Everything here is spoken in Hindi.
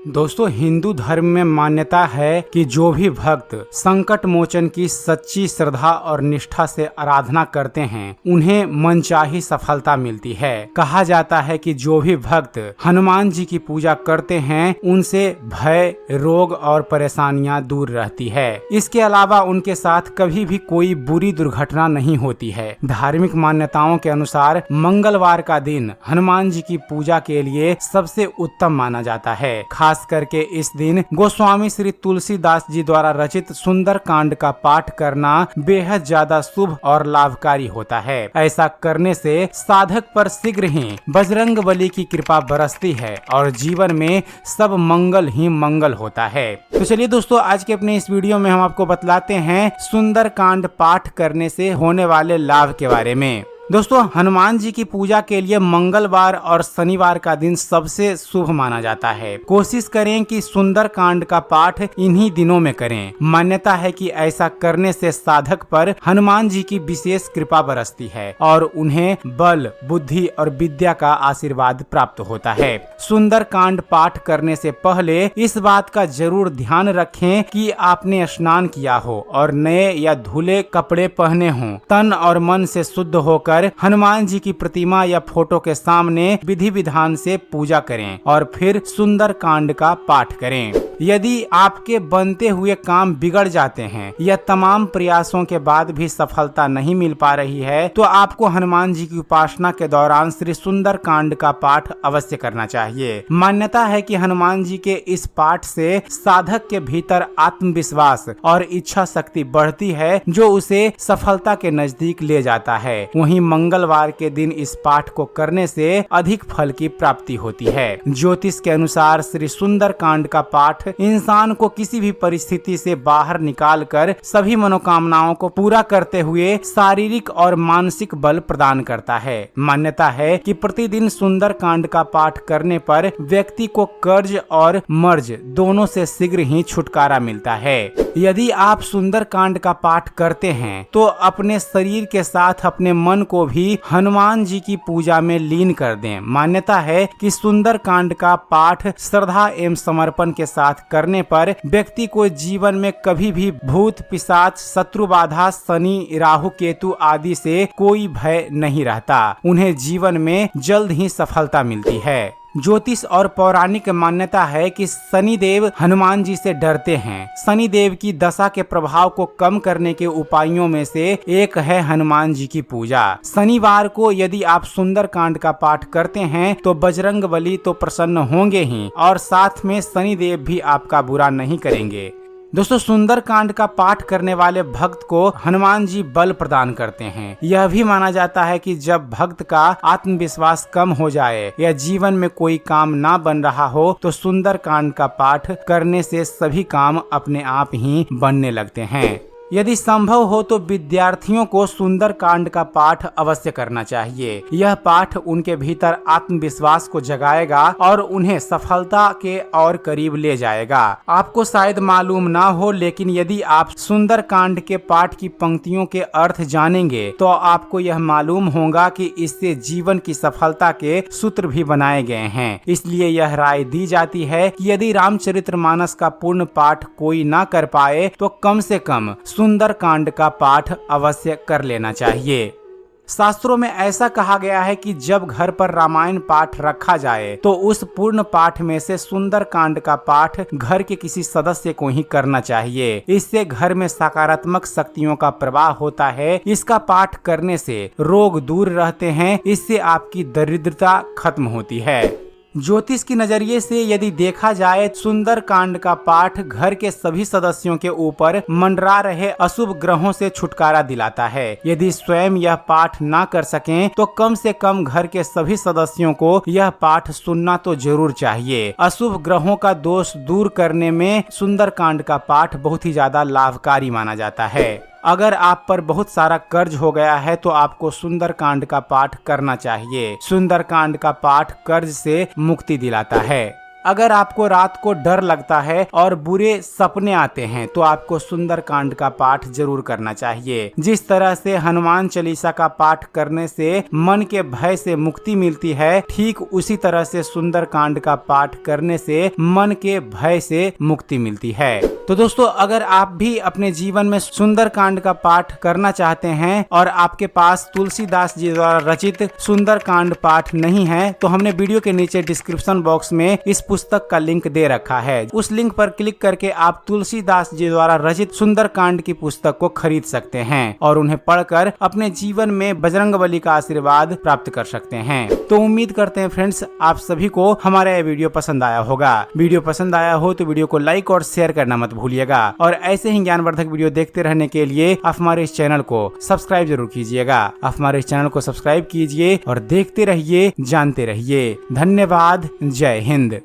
दोस्तों, हिंदू धर्म में मान्यता है कि जो भी भक्त संकट मोचन की सच्ची श्रद्धा और निष्ठा से आराधना करते हैं उन्हें मनचाही सफलता मिलती है। कहा जाता है कि जो भी भक्त हनुमान जी की पूजा करते हैं उनसे भय, रोग और परेशानियां दूर रहती है। इसके अलावा उनके साथ कभी भी कोई बुरी दुर्घटना नहीं होती है। धार्मिक मान्यताओं के अनुसार मंगलवार का दिन हनुमान जी की पूजा के लिए सबसे उत्तम माना जाता है। खास करके इस दिन गोस्वामी श्री तुलसीदास जी द्वारा रचित सुंदर कांड का पाठ करना बेहद ज्यादा शुभ और लाभकारी होता है। ऐसा करने से साधक पर शीघ्र ही बजरंगबली की कृपा बरसती है और जीवन में सब मंगल ही मंगल होता है। तो चलिए दोस्तों, आज के अपने इस वीडियो में हम आपको बतलाते हैं सुंदर कांड पाठ करने से होने वाले लाभ के बारे में। दोस्तों, हनुमान जी की पूजा के लिए मंगलवार और शनिवार का दिन सबसे शुभ माना जाता है। कोशिश करें कि सुंदर कांड का पाठ इन्हीं दिनों में करें। मान्यता है कि ऐसा करने से साधक पर हनुमान जी की विशेष कृपा बरसती है और उन्हें बल, बुद्धि और विद्या का आशीर्वाद प्राप्त होता है। सुंदर कांड पाठ करने से पहले इस बात का जरूर ध्यान रखें कि आपने स्नान किया हो और नए या धुले कपड़े पहने हों। तन और मन से शुद्ध होकर हनुमान जी की प्रतिमा या फोटो के सामने विधि विधान से पूजा करें और फिर सुंदर कांड का पाठ करें। यदि आपके बनते हुए काम बिगड़ जाते हैं या तमाम प्रयासों के बाद भी सफलता नहीं मिल पा रही है तो आपको हनुमान जी की उपासना के दौरान श्री सुंदर कांड का पाठ अवश्य करना चाहिए। मान्यता है कि हनुमान जी के इस पाठ से साधक के भीतर आत्मविश्वास और इच्छा शक्ति बढ़ती है जो उसे सफलता के नजदीक ले जाता है। वहीं मंगलवार के दिन इस पाठ को करने से अधिक फल की प्राप्ति होती है। ज्योतिष के अनुसार श्री सुंदर कांड का पाठ इंसान को किसी भी परिस्थिति से बाहर निकालकर सभी मनोकामनाओं को पूरा करते हुए शारीरिक और मानसिक बल प्रदान करता है। मान्यता है कि प्रतिदिन सुंदर कांड का पाठ करने पर व्यक्ति को कर्ज और मर्ज दोनों से शीघ्र ही छुटकारा मिलता है। यदि आप सुंदर कांड का पाठ करते हैं तो अपने शरीर के साथ अपने मन को भी हनुमान जी की पूजा में लीन कर दें। मान्यता है कि सुंदर कांड का पाठ श्रद्धा एवं समर्पण के साथ करने पर व्यक्ति को जीवन में कभी भी भूत, पिशाच, शत्रु बाधा, शनि, राहु, केतु आदि से कोई भय नहीं रहता। उन्हें जीवन में जल्द ही सफलता मिलती है। ज्योतिष और पौराणिक मान्यता है कि शनिदेव हनुमान जी से डरते हैं। शनिदेव की दशा के प्रभाव को कम करने के उपायों में से एक है हनुमान जी की पूजा। शनिवार को यदि आप सुंदर कांड का पाठ करते हैं तो बजरंगबली तो प्रसन्न होंगे ही और साथ में शनिदेव भी आपका बुरा नहीं करेंगे। दोस्तों, सुंदर कांड का पाठ करने वाले भक्त को हनुमान जी बल प्रदान करते हैं। यह भी माना जाता है कि जब भक्त का आत्मविश्वास कम हो जाए या जीवन में कोई काम ना बन रहा हो तो सुंदर कांड का पाठ करने से सभी काम अपने आप ही बनने लगते हैं। यदि संभव हो तो विद्यार्थियों को सुंदर कांड का पाठ अवश्य करना चाहिए। यह पाठ उनके भीतर आत्मविश्वास को जगाएगा और उन्हें सफलता के और करीब ले जाएगा। आपको शायद मालूम ना हो, लेकिन यदि आप सुंदर कांड के पाठ की पंक्तियों के अर्थ जानेंगे तो आपको यह मालूम होगा कि इससे जीवन की सफलता के सूत्र भी बनाए गए हैं। इसलिए यह राय दी जाती है कि यदि रामचरितमानस का पूर्ण पाठ कोई ना कर पाए तो कम से कम सुंदर कांड का पाठ अवश्य कर लेना चाहिए। शास्त्रों में ऐसा कहा गया है कि जब घर पर रामायण पाठ रखा जाए तो उस पूर्ण पाठ में से सुंदर कांड का पाठ घर के किसी सदस्य को ही करना चाहिए। इससे घर में सकारात्मक शक्तियों का प्रवाह होता है। इसका पाठ करने से रोग दूर रहते हैं। इससे आपकी दरिद्रता खत्म होती है। ज्योतिष की नजरिए से यदि देखा जाए सुंदर कांड का पाठ घर के सभी सदस्यों के ऊपर मंडरा रहे अशुभ ग्रहों से छुटकारा दिलाता है। यदि स्वयं यह पाठ ना कर सकें तो कम से कम घर के सभी सदस्यों को यह पाठ सुनना तो जरूर चाहिए। अशुभ ग्रहों का दोष दूर करने में सुंदर कांड का पाठ बहुत ही ज्यादा लाभकारी माना जाता है। अगर आप पर बहुत सारा कर्ज हो गया है तो आपको सुंदर कांड का पाठ करना चाहिए। सुंदर कांड का पाठ कर्ज से मुक्ति दिलाता है। अगर आपको रात को डर लगता है और बुरे सपने आते हैं तो आपको सुंदरकांड का पाठ जरूर करना चाहिए। जिस तरह से हनुमान चालीसा का पाठ करने से मन के भय से मुक्ति मिलती है, ठीक उसी तरह से सुंदरकांड का पाठ करने से मन के भय से मुक्ति मिलती है। तो दोस्तों, अगर आप भी अपने जीवन में सुंदरकांड का पाठ करना चाहते हैं और आपके पास तुलसीदास जी द्वारा रचित सुंदरकांड पाठ नहीं है, तो हमने वीडियो के नीचे डिस्क्रिप्शन बॉक्स में इस पुस्तक का लिंक दे रखा है। उस लिंक पर क्लिक करके आप तुलसीदास जी द्वारा रचित सुंदरकांड की पुस्तक को खरीद सकते हैं और उन्हें पढ़कर अपने जीवन में बजरंगबली का आशीर्वाद प्राप्त कर सकते हैं। तो उम्मीद करते हैं फ्रेंड्स, आप सभी को हमारा यह वीडियो पसंद आया होगा। वीडियो पसंद आया हो तो वीडियो को लाइक और शेयर करना मत भूलिएगा और ऐसे ही ज्ञानवर्धक वीडियो देखते रहने के लिए आप हमारे इस चैनल को सब्सक्राइब जरूर कीजिएगा। आप हमारे इस चैनल को सब्सक्राइब कीजिए और देखते रहिए, जानते रहिए। धन्यवाद। जय हिंद।